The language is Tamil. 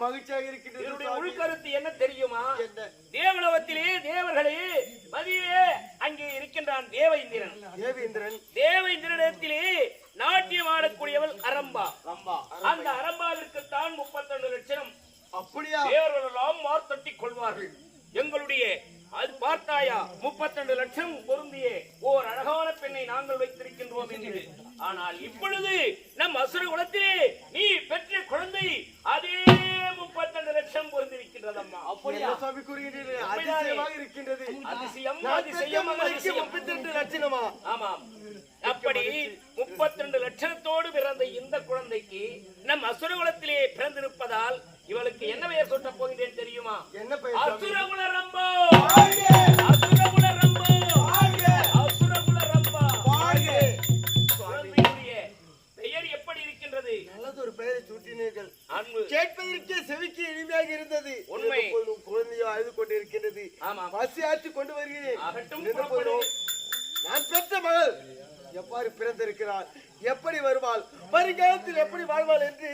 மகிழ்ச்சியாக இருக்கின்றது. இதனுடைய உள்கருத்து என்ன தெரியுமா? என்ன? தேவலோகத்திலே தேவர்களே மதியே அங்கே இருக்கின்றான் தேவேந்திரன். தேவேந்திரனிடத்திலே நாட்டியம் ஆடக்கூடியவள் அரம்பா. அந்த அரம்பாவிற்குத்தான் 32 லட்சம். அப்படியா? தேவர்கள் எல்லாம் மார்த்தட்டி கொள்வார்கள். எங்களுடைய அது பார்த்தாயா 32 லட்சம் பொருந்திய ஓர் அழகான பெண்ணை நாங்கள் வைத்திருக்கின்றோம் என்று. ஆனால் இப்பொழுது நம் அசுர குலத்திலே நீ பெற்ற குழந்தை அதே 32 லட்சம் பொருந்திருக்கின்றதம்மா. அப்படியா சுவாமி கூறுகிறீர்கள்? அதிசயமாக இருக்கின்றது. அதிசயம் அதிசயம் 32 லட்சமா? ஆமாம். அப்படி 32 லட்சத்தோடு பிறந்த இந்த குழந்தைக்கு நம் அசுரகுலத்திலே பிறந்திருப்பதால் இவளுக்கு என்ன பெயர் சூட்ட போகின்றேன் தெரியுமா? என்ன பெயர்? அசுரகுல ரம்பா. அசுரகுல ரம்பா. அசுரகுல ரம்பா. குழந்தையுடைய பெயர் எப்படி இருக்கின்றது? நல்லதொரு பெயரை சூட்டினீர்கள். அன்பு கேட்பதற்கே செவிக்கு இனிமையாக இருந்தது. உண்மை. குழந்தையோ அழுது கொண்டிருக்கிறது. பசி ஆற்றி கொண்டு வருகிறேன். நான் பெற்ற மகள் எவ்வாறு பிறந்திருக்கிறாள், எப்படி வருவாள், வருங்காலத்தில் எப்படி வாழ்வாள் என்று